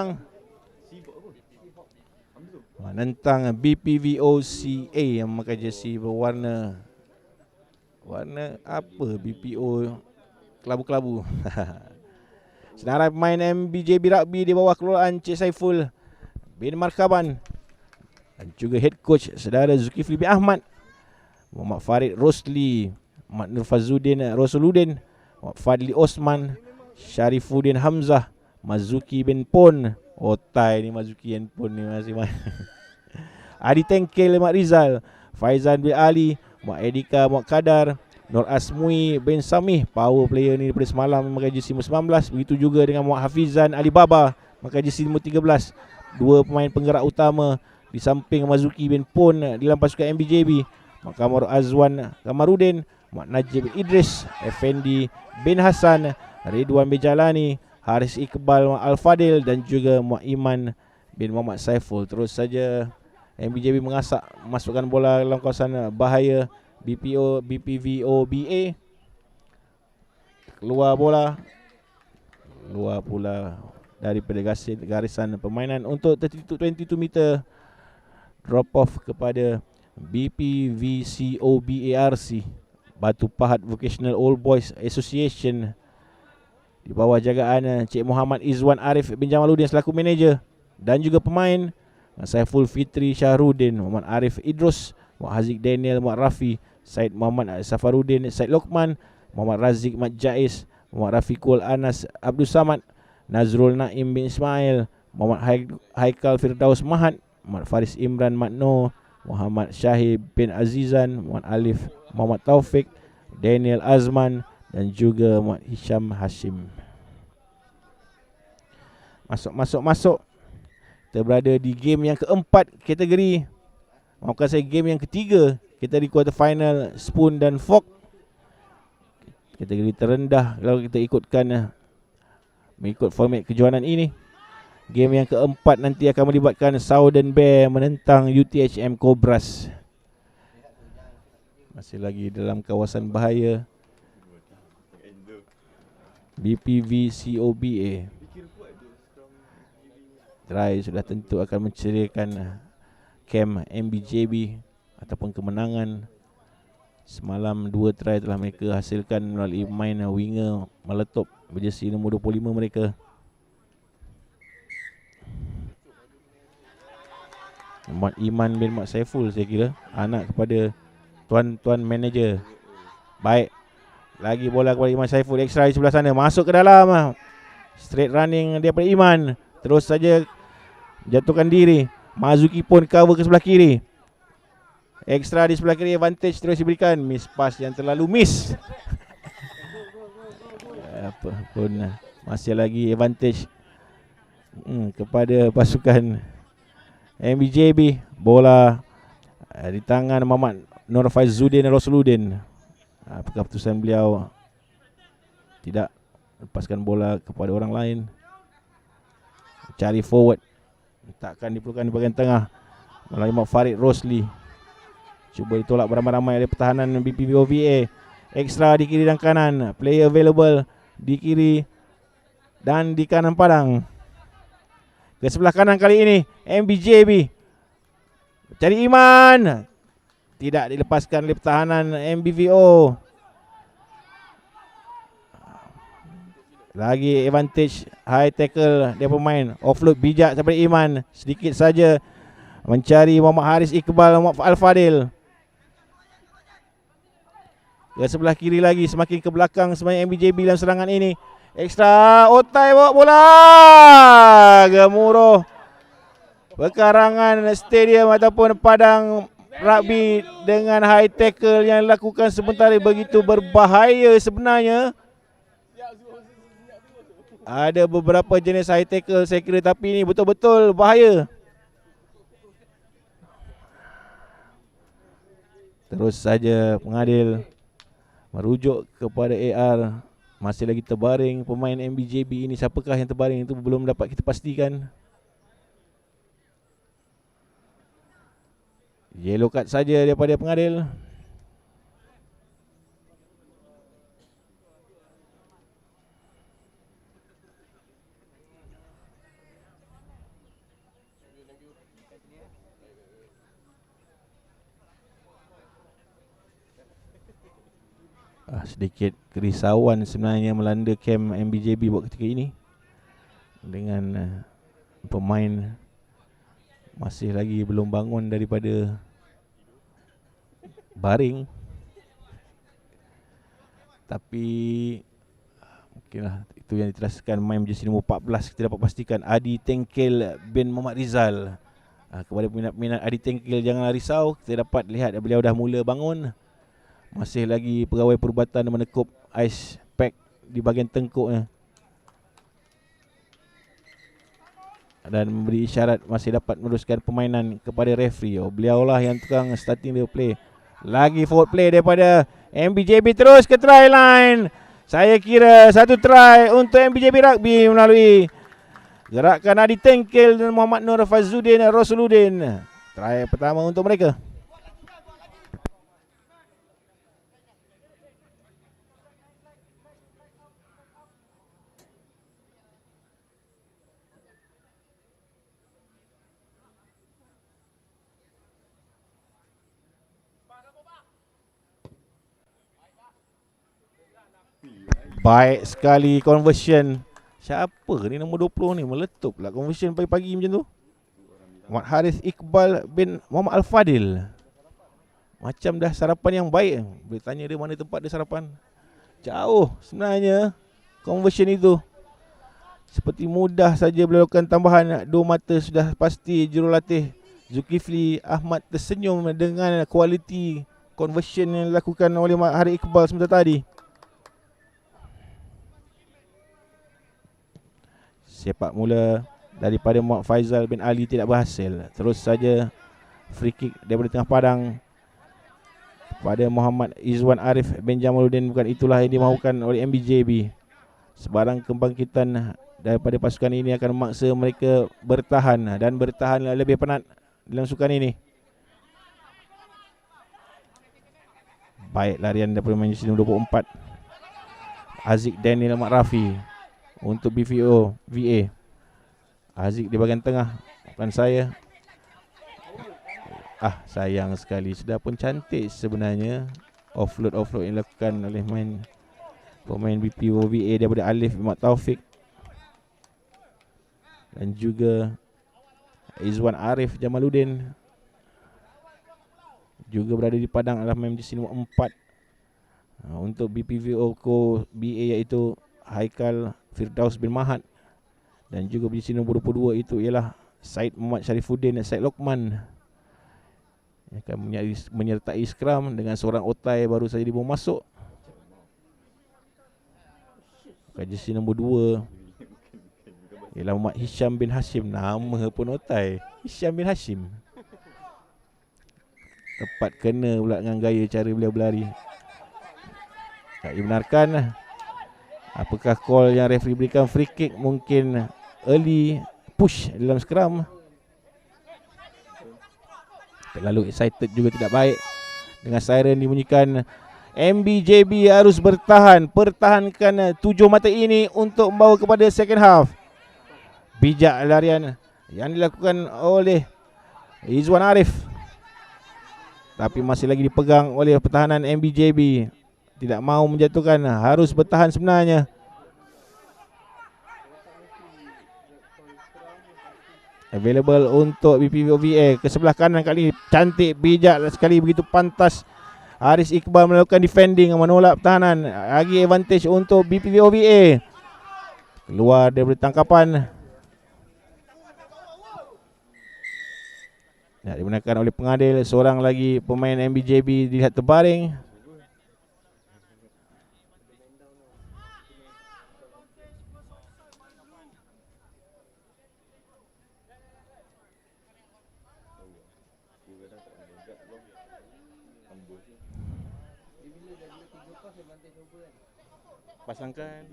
Padang menentang BPVOCA yang memakai jersey berwarna apa BPO kelabu-kelabu. Senarai pemain MBJB Rugby di bawah kelolaan Cik Saiful bin Markaban dan juga head coach saudara Zulkifli bin Ahmad, Muhammad Farid Rosli, Muhammad Nur Fazuddin Rosuluddin, Muhammad Fadli Osman, Syarifuddin Hamzah, Mazuki bin Pon. Otai ni Mazuki bin Pon ni masih main. Adi Tengkel Mak Rizal, Faizan bin Ali, Mak Edika Mak Kadar, Nur Asmui bin Samih, power player ni daripada semalam memakai jersey nombor 19. Begitu juga dengan Mak Hafizan Alibaba memakai jersey nombor 13. Dua pemain penggerak utama di samping Mazuki bin Pon di dalam pasukan MBJB. Mak Kamar Azwan Kamarudin, Mak Najib bin Idris, Effendi bin Hassan, Ridwan bin Jalani, Haris Iqbal Mak Al-Fadil dan juga Mak Iman bin Muhammad Saiful. Terus saja MBJB mengasak masukkan bola dalam kawasan bahaya BPVOBA. Keluar bola, keluar pula daripada garisan permainan untuk 22 meter. Drop off kepada BPVCOBARC, Batu Pahat Vocational Old Boys Association, di bawah jagaan Cik Muhammad Izwan Arif bin Jamaluddin selaku manager, dan juga pemain Saiful Fitri Syahrudin, Muhammad Arif Idrus, Muhammad Haziq Daniel, Muhammad Rafi, Said Muhammad Safaruddin, Said Lokman, Muhammad Razik Mat Jais, Muhammad Rafiqul Anas Abdul Samad, Nazrul Naim bin Ismail, Muhammad Haikal Firdaus Mahat, Muhammad Faris Imran Matno, Muhammad Syahid bin Azizan, Muhammad Alif Muhammad Taufik, Daniel Azman dan juga Muhammad Hisham Hashim. Masuk. Kita berada di game yang keempat kategori. Maafkan saya, game yang ketiga kita di quarter final spoon dan fork. Kategori terendah kalau kita ikutkan mengikut format kejohanan ini. Game yang keempat nanti akan melibatkan Southern Bear menentang UTHM Cobras. Masih lagi dalam kawasan bahaya BPVCOBA. Try sudah tentu akan menceriakan camp MBJB ataupun kemenangan. Semalam 2 try telah mereka hasilkan melalui main winger meletup berjersey nombor 25 mereka. Muhammad Iman bin Mak Saiful, saya kira anak kepada tuan-tuan manager. Baik, lagi bola kepada Iman Saiful, extra di sebelah sana, masuk ke dalam. Straight running daripada Iman, terus saja jatuhkan diri. Mazuki pun cover ke sebelah kiri. Extra di sebelah kiri, advantage terus diberikan. Miss pass yang terlalu miss. Apa pun masih lagi advantage kepada pasukan MBJB. Bola di tangan Muhammad Nur Faizuddin Rosuluddin. Apakah keputusan beliau tidak lepaskan bola kepada orang lain? Cari forward, takkan diperlukan di bahagian tengah melalui Mak Farid Rosli. Cuba ditolak beramai-ramai oleh pertahanan BPVOVA. Extra di kiri dan kanan, player available di kiri dan di kanan padang. Ke sebelah kanan kali ini MBJB cari Iman, tidak dilepaskan oleh pertahanan MBVO. Lagi advantage high tackle dia pemain. Offload bijak daripada Iman, sedikit saja mencari Muhammad Haris Iqbal, Muhammad Al-Fadil. Ke sebelah kiri lagi, semakin ke belakang sebenarnya MBJB dalam serangan ini. Extra, Otai bawa bola. Gemuruh pekarangan stadium ataupun padang rugby dengan high tackle yang dilakukan sebentar begitu berbahaya sebenarnya. Ada beberapa jenis high tackle saya kira, tapi ini betul-betul bahaya. Terus saja pengadil merujuk kepada AR. Masih lagi terbaring pemain MBJB ini. Siapakah yang terbaring itu belum dapat kita pastikan. Yellow card saja daripada pengadil. Sedikit kerisauan sebenarnya melanda kem MBJB buat ketika ini, dengan pemain masih lagi belum bangun daripada baring. Tapi mungkinlah itu yang diteraskan main jersey nombor 14. Kita dapat pastikan Adi Tengkel bin Muhammad Rizal. Kepada peminat-peminat Adi Tengkel, janganlah risau. Kita dapat lihat beliau dah mula bangun. Masih lagi pegawai perubatan menekup ice pack di bahagian tengkuknya, dan memberi isyarat masih dapat meneruskan permainan kepada referee. Beliaulah yang tukang starting the play. Lagi forward play daripada MBJB, terus ke try line. Saya kira satu try untuk MBJB Rugby melalui gerakan Adi Tengkel dan Muhammad Nur Fazuddin Rasuluddin. Try pertama untuk mereka. Baik sekali conversion. Siapa ni nombor 20 ni? Meletup lah conversion pagi-pagi macam tu. Muhammad Harith Iqbal bin Muhammad Al-Fadil. Macam dah sarapan yang baik. Boleh tanya dia mana tempat dia sarapan. Jauh sebenarnya conversion itu. Seperti mudah saja boleh lakukan tambahan. Dua mata sudah pasti jurulatih Zulkifli Ahmad tersenyum dengan kualiti conversion yang dilakukan oleh Muhammad Harith Iqbal sebentar tadi. Sepak mula daripada Muhammad Faizal bin Ali tidak berhasil. Terus saja free kick daripada tengah padang pada Muhammad Izwan Arif bin Jamaluddin. Bukan itulah yang dimahukan oleh MBJB. Sebarang kebangkitan daripada pasukan ini akan memaksa mereka bertahan, dan bertahan lebih penat dalam sukan ini. Baik larian daripada pemain jersey nombor 24 Aziz Daniel Ahmad Rafi untuk BVO VA. Aziz di bahagian tengah, bukan saya. Sayang sekali. Sudah pun cantik sebenarnya offload yang dilakukan oleh pemain BPO VA daripada Alif Ahmad Taufik dan juga Izwan Arif Jamaluddin. Juga berada di padang adalah pemain jersey nombor 4 untuk BPVO Co BA, iaitu Haikal Firdaus bin Mahat. Dan juga jersey nombor 22 itu ialah Said Muhammad Syarifuddin dan Said Lokman, yang akan menyertai skram dengan seorang otai baru saja dibawa masuk. Jersey nombor 2 ialah Muhammad Hisham bin Hashim. Nama pun otai, Hisham bin Hashim. Tepat kena pula dengan gaya cara beliau berlari. Tak dibenarkan. Apakah call yang referee berikan free kick? Mungkin early push dalam scrum. Terlalu excited juga tidak baik. Dengan siren dibunyikan, MBJB harus bertahan. Pertahankan 7 mata ini untuk membawa kepada second half. Bijak larian yang dilakukan oleh Izwan Arif, tapi masih lagi dipegang oleh pertahanan MBJB. Tidak mahu menjatuhkan, harus bertahan sebenarnya. Available untuk BPVA ke sebelah kanan kali ini. Cantik, bijak sekali, begitu pantas Haris Iqbal melakukan defending, menolak pertahanan. Lagi advantage untuk BPVA. Keluar daripada tangkapan. Digunakan oleh pengadil. Seorang lagi pemain MBJB dilihat terbaring. Pasangkan.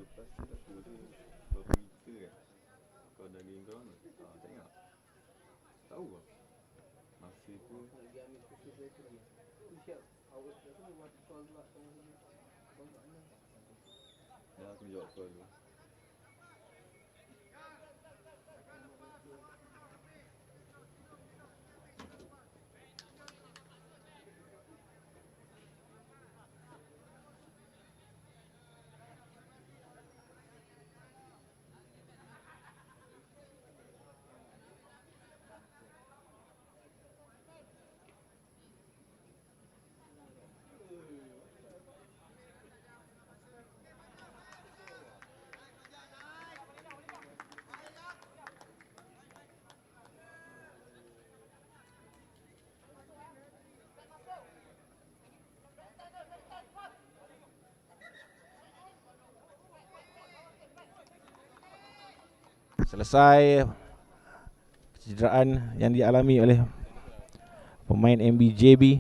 Selesai kecederaan yang dialami oleh pemain MBJB.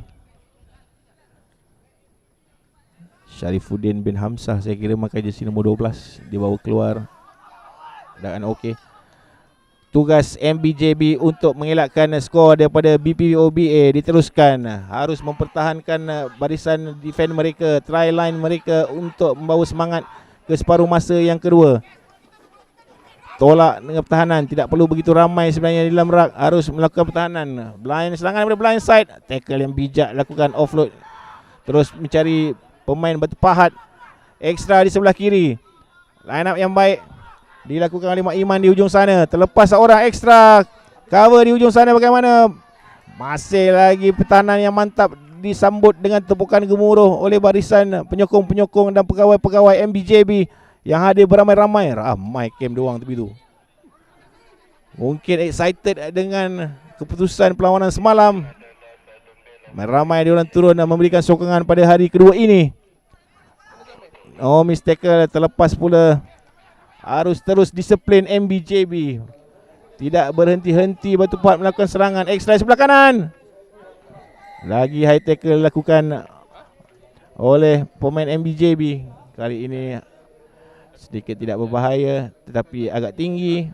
Syarifuddin bin Hamzah saya kira pakai jersey nombor 12, dibawa keluar. Dan okey. Tugas MBJB untuk mengelakkan skor daripada BPOBA diteruskan. Harus mempertahankan barisan defend mereka, try line mereka untuk membawa semangat ke separuh masa yang kedua. Tolak dengan pertahanan, tidak perlu begitu ramai sebenarnya di dalam rak, harus melakukan pertahanan. Blind serangan daripada blind side, tackle yang bijak lakukan, offload. Terus mencari pemain bertepahat ekstra di sebelah kiri. Line up yang baik dilakukan oleh Mak Iman di hujung sana. Terlepas seorang ekstra cover di hujung sana, bagaimana? Masih lagi pertahanan yang mantap disambut dengan tepukan gemuruh oleh barisan penyokong-penyokong dan pegawai-pegawai MBJB yang hadir beramai-ramai. Ramai kem doang tepi tu. Mungkin excited dengan keputusan perlawanan semalam. Ramai diorang turun dan memberikan sokongan pada hari kedua ini. Oh, miss tackle, terlepas pula. Harus terus disiplin MBJB. Tidak berhenti-henti bertupat melakukan serangan ekstra sebelah kanan. Lagi high tackle dilakukan oleh pemain MBJB. Kali ini sedikit tidak berbahaya, tetapi agak tinggi.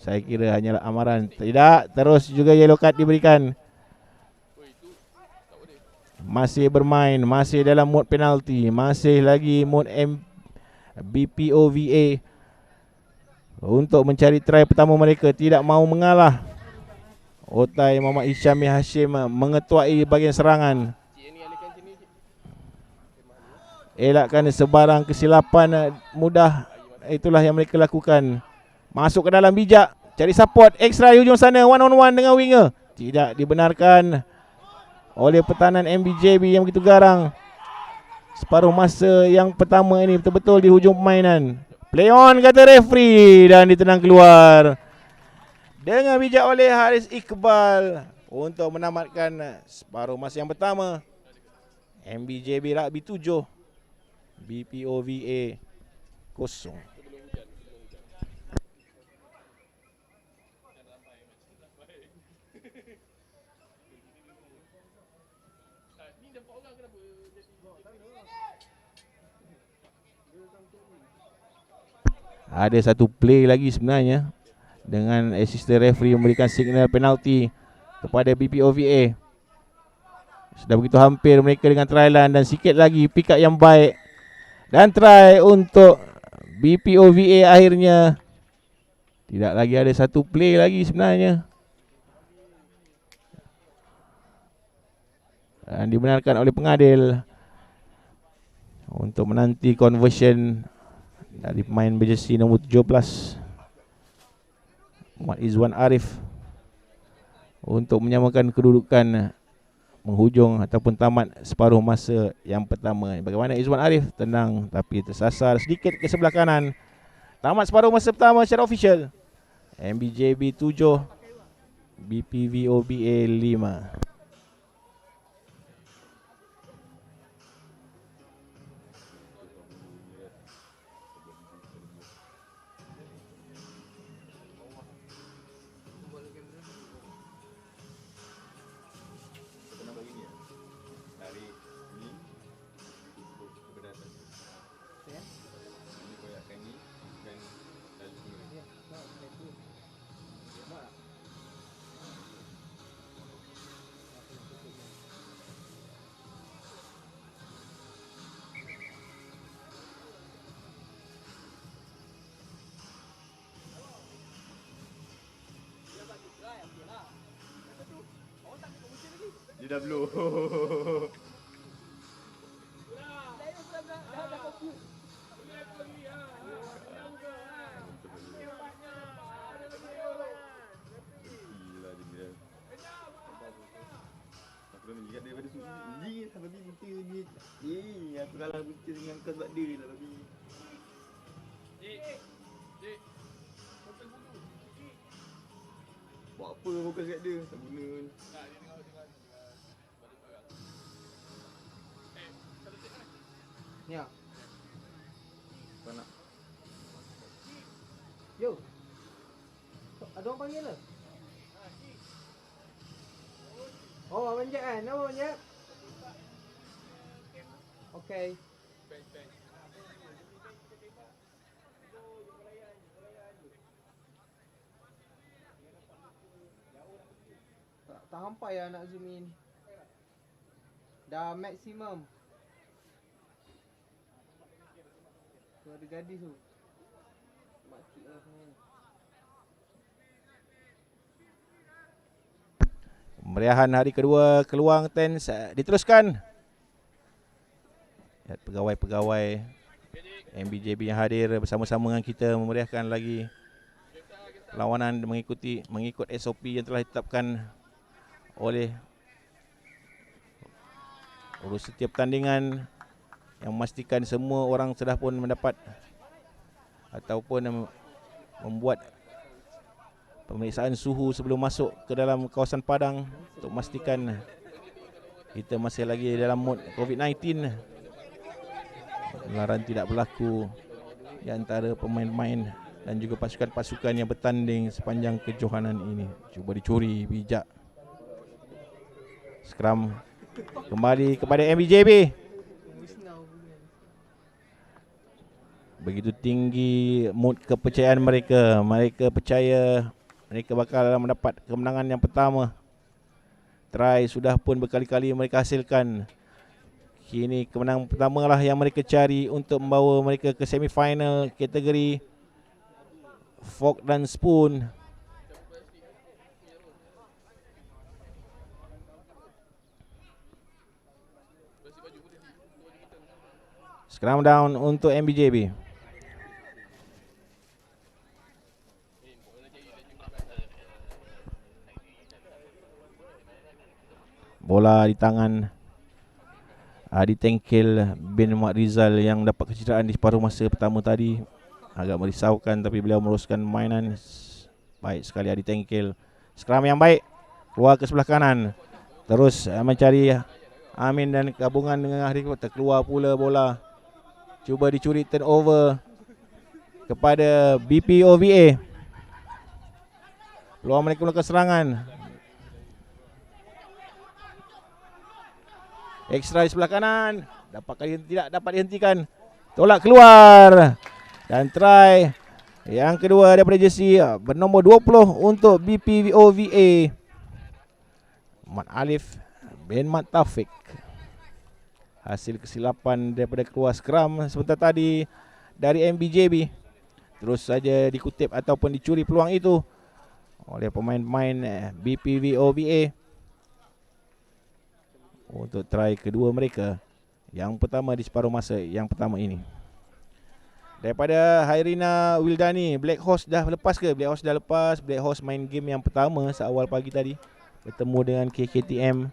Saya kira hanyalah amaran. Tidak, terus juga yellow card diberikan. Masih bermain, masih dalam mode penalti, masih lagi mode BPOVA untuk mencari try pertama mereka, tidak mahu mengalah. Otai Muhammad Isyami Hashim mengetuai bahagian serangan. Elakkan sebarang kesilapan mudah, itulah yang mereka lakukan. Masuk ke dalam bijak, cari support ekstra di hujung sana, one on one dengan winger. Tidak dibenarkan oleh pertahanan MBJB yang begitu garang. Separuh masa yang pertama ini betul-betul di hujung permainan. Play on kata referee dan ditendang keluar dengan bijak oleh Haris Iqbal untuk menamatkan separuh masa yang pertama. MBJB Rugby 7, BPOVA 0. Ada satu play lagi sebenarnya dengan assistant referee memberikan signal penalti kepada BPOVA. Sudah begitu hampir mereka dengan try line dan sikit lagi pick up yang baik. Dan try untuk BPOVA akhirnya. Tidak lagi ada satu play lagi sebenarnya. Dan dibenarkan oleh pengadil untuk menanti conversion dari pemain berjersey nombor 17 Muhammad Izwan Arif untuk menyamakan kedudukan menghujung ataupun tamat separuh masa yang pertama. Bagaimana Izwan Arif? Tenang tapi tersasar sedikit ke sebelah kanan. Tamat separuh masa pertama secara official. MBJB 7, BPVOBA 5. Dia dah blow. Aku dah menjigat daripada sini. Tak babi buta ni. Aku kalah buta dengan kau sebab dia tak babi. Buat apa fokus kat dia? Tak guna. Ya. Kau nak? Yo. Ada orang panggil lah. Oh, Abang Jack kan? Nama Abang Jack? Okay. Tak hampai lah nak zoom in. Dah maksimum. Tu ada gadis tu. Makcik lah sebenarnya. Meriahan hari kedua Keluang Tens diteruskan. Lihat pegawai-pegawai MBJB yang hadir bersama-sama dengan kita memeriahkan lagi perlawanan mengikut SOP yang telah ditetapkan oleh urus setiap pertandingan, yang memastikan semua orang sudah pun mendapat ataupun membuat pemeriksaan suhu sebelum masuk ke dalam kawasan padang untuk memastikan kita masih lagi dalam mod COVID-19. Penularan tidak berlaku di antara pemain-pemain dan juga pasukan-pasukan yang bertanding sepanjang kejohanan ini. Cuba dicuri bijak. Skram kembali kepada MBJB. Begitu tinggi mood kepercayaan mereka. Mereka percaya mereka bakal mendapat kemenangan yang pertama. Try sudah pun berkali-kali mereka hasilkan. Kini kemenangan pertama lah yang mereka cari untuk membawa mereka ke semifinal kategori fork dan spoon. Scrum down untuk MBJB. Bola di tangan Adi Tengkel bin Mat Rizal yang dapat kecederaan di separuh masa pertama tadi. Agak merisaukan tapi beliau meneruskan mainan. Baik sekali Adi Tengkel. Skram yang baik. Keluar ke sebelah kanan. Terus mencari Amin dan gabungan dengan Ahri. Terkeluar pula bola. Cuba dicuri turnover kepada BPOVA. Peluang mereka melakukan serangan. Ekstra di sebelah kanan. Tidak dapat dihentikan. Tolak keluar. Dan try yang kedua daripada jersey bernombor 20 untuk BPOVA. Mat Alif bin Mat Taufik. Hasil kesilapan daripada keluar skram sebentar tadi dari MBJB. Terus saja dikutip ataupun dicuri peluang itu oleh pemain-pemain BPOVA untuk try kedua mereka. Yang pertama di separuh masa yang pertama ini. Daripada Hairina Wildani, Black Horse dah lepas ke? Black Horse dah lepas. Black Horse main game yang pertama seawal pagi tadi, bertemu dengan KKTM.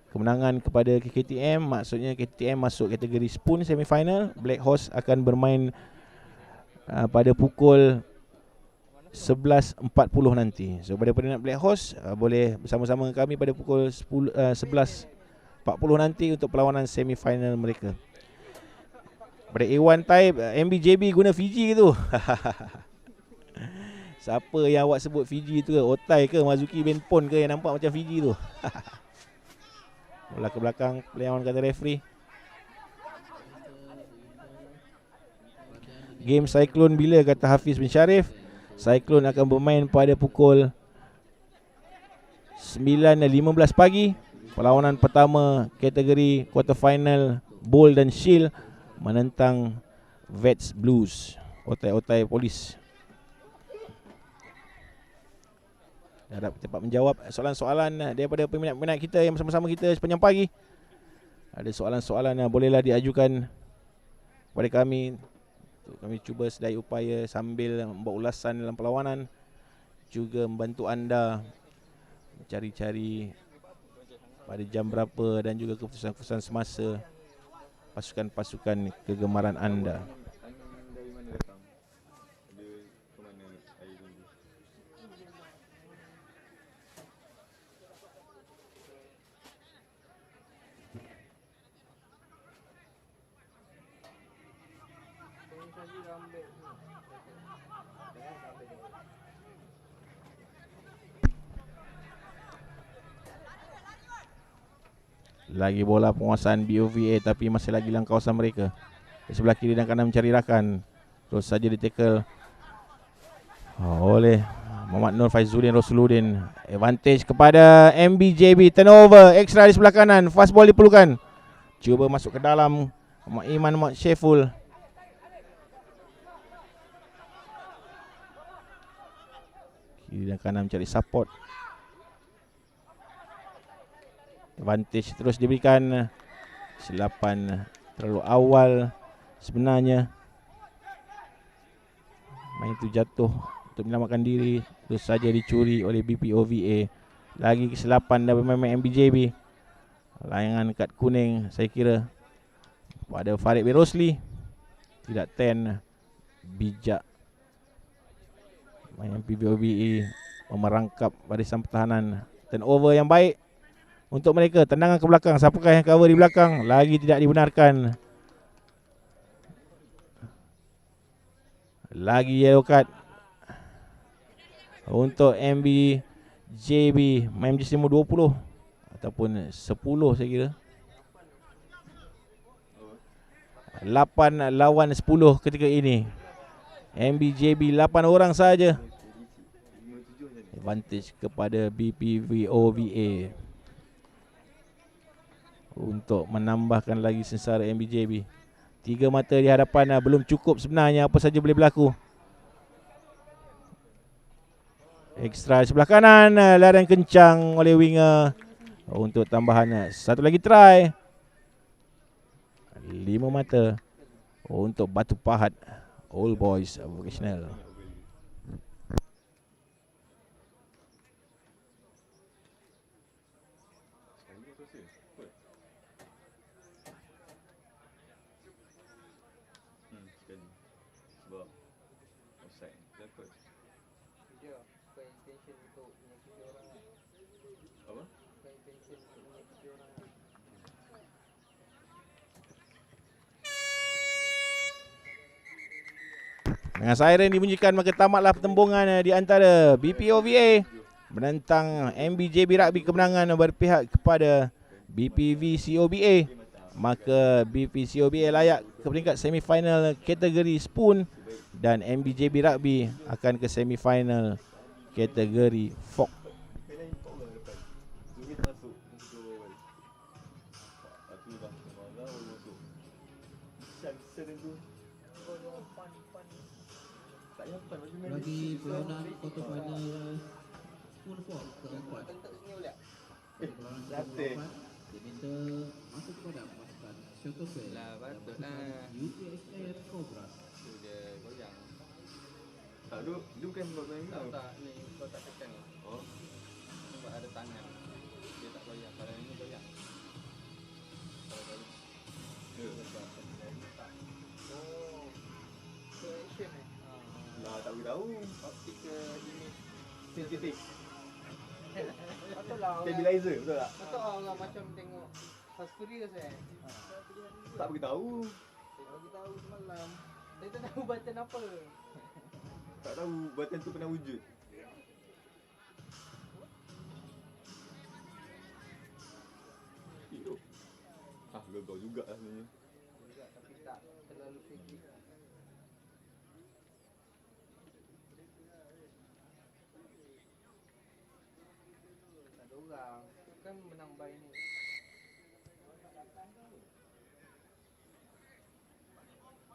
Kemenangan kepada KKTM, maksudnya KKTM masuk kategori spoon semifinal. Black Horse akan bermain pada pukul 11.40 nanti. So pada peminat Black Horse boleh bersama-sama dengan kami pada pukul 11.40 nanti untuk perlawanan semifinal mereka. Pada A1 type, MBJB guna Fiji tu. Siapa yang awak sebut Fiji tu ke? Otai ke? Mazuki Benpon ke yang nampak macam Fiji tu? Bola ke belakang, lawan kata referee. Game Cyclone bila, kata Hafiz bin Syarif? Cyclone akan bermain pada pukul 9.15 pagi. Perlawanan pertama kategori quarter final Bowl dan Shield menentang Vets Blues, otai-otai polis. Harap cepat menjawab soalan-soalan daripada peminat-peminat kita yang bersama-sama kita sepanjang pagi. Ada soalan-soalan yang bolehlah diajukan kepada kami. Kami cuba sedaya upaya sambil membuat ulasan dalam perlawanan, juga membantu anda mencari-cari pada jam berapa dan juga keputusan-keputusan semasa pasukan-pasukan kegemaran anda. Angin dari mana datang? Ada ke mana air tunggu? Lagi bola penguasaan BOVA tapi masih lagi dalam kawasan mereka. Di sebelah kiri dan kanan mencari rakan. Terus saja di tackle oleh Muhammad Nur Faizuddin Rosuluddin. Advantage kepada MBJB. Turnover extra di sebelah kanan. Fast ball diperlukan. Cuba masuk ke dalam. Muhammad Iman, Muhammad Syaiful. Kiri dan kanan mencari support. Advantage terus diberikan. Silapan terlalu awal sebenarnya. Main itu jatuh untuk menyelamatkan diri. Terus saja dicuri oleh BPOVA. Lagi kesilapan dari pemain MBJB. Layangan kad kuning saya kira pada Farid bin Rosli. Tidak 10. Bijak main BPOVA memerangkap barisan pertahanan. Turnover yang baik untuk mereka. Tendangan ke belakang. Siapakah yang cover di belakang? Lagi tidak dibenarkan. Lagi yellow card untuk MBJB. Main jersey nombor 20 ataupun 10 saya kira. 8 lawan 10 ketika ini. MBJB 8 orang saja. Advantage kepada BPVOVA untuk menambahkan lagi sengsara MBJB. 3 mata di hadapan belum cukup sebenarnya. Apa saja boleh berlaku. Ekstra di sebelah kanan. Larian kencang oleh winger untuk tambahan satu lagi try. 5 mata untuk Batu Pahat Old Boys Vocational. Sekali. Sebab offside. Dapat. Dia bukan intention untuk menyakiti orang lah. Apa? Bukan intention untuk menyakiti orang lah. Dengan siren dibunyikan maka tamatlah pertembungan di antara BPOVA menentang MBJB Rugby. Kemenangan berpihak kepada BPVCOBA. Maka BPCOBA layak ke peringkat semifinal kategori spoon dan MBJB Rugby akan ke semifinal kategori fork. Kena import lah depan. Zuhid masuk untuk awal. Aku dah marah baru masuk. Shansen tu. Tak yapan macam mana. Bagi perlawanan quarter final Spoon Fork keempat. Tentak sini boleh? Perlawanan latih. keempat diminta masuk kepada pasukan Shuttlefell Lah, dan patut pasukan lah. UPSR Cobras. Tu dia goyang. Tak tu, dia bukan buat main Tak tau. tak ni kau tak tekan ni. Oh. Sebab ada tangan. Dia tak goyang. Kalau ini goyang. Kalau goyang. Ya. Oh. So action eh. Lah tak tahu. Optical image. Sensitif. Patut lah orang. Stabilizer betul tak? Patut lah orang macam tengok Fast Furious eh. Tak beritahu. Bagi tahu semalam. Saya tak tahu button apa. Tak tahu button tu pernah wujud. Hidup. Ah, gagal juga lah sebenarnya. Juga tapi tak terlalu fikir. Tak ada orang. Kan menang by ni.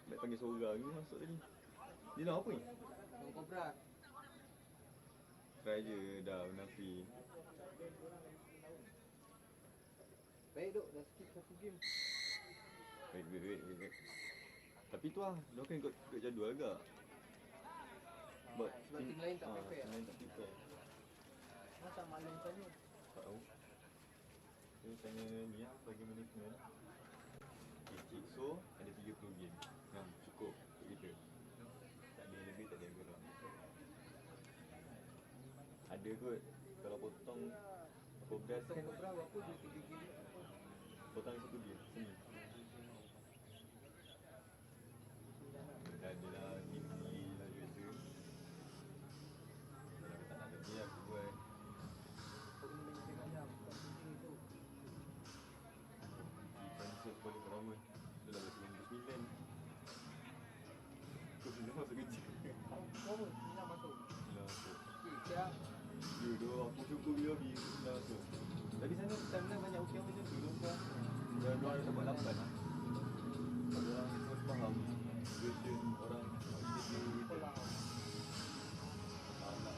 Nak panggil seorang ni masuk tadi. Dia nak apa ni? Bang Cobra. Try je dah Nafi. Baik duk, dah skip satu game. Wait. Tapi tu lah, dia kan ikut jadual agak. Sebab tim lain tak prepare. Tim lain tak prepare. Masa malam tanya. Tak tahu. Saya tanya ni lah, bagi management. Okay, Cikso ada 30 game. Cukup untuk kita. Tak ada lebih, tak ada yang kurang. Ada kot, kalau potong 12 kan, Cobra berapa dia 3 game? potong 1 game, sini. Ada lah, Gimli lah biasa. Kalau tak nak lebih aku buat. Dulu aku cukup dia pergi sebelah tu. Tadi sana time banyak okey macam tu tuan. Dan orang yang dapat lambat. Orang semua faham version orang Indonesia itu. Anak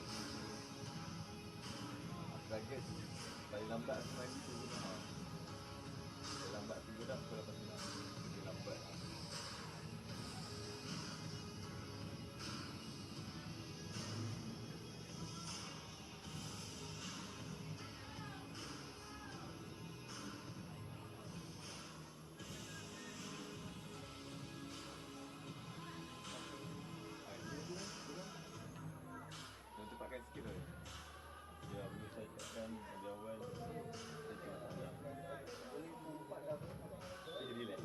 aku kaget paling lambat aku mandi tu pun paling lambat tu juga aku lepas nak paling lambat Yang cepatkan sikit lah. Dia menyelesaikan dari awal saya relax.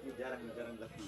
Itu jarang berlaku.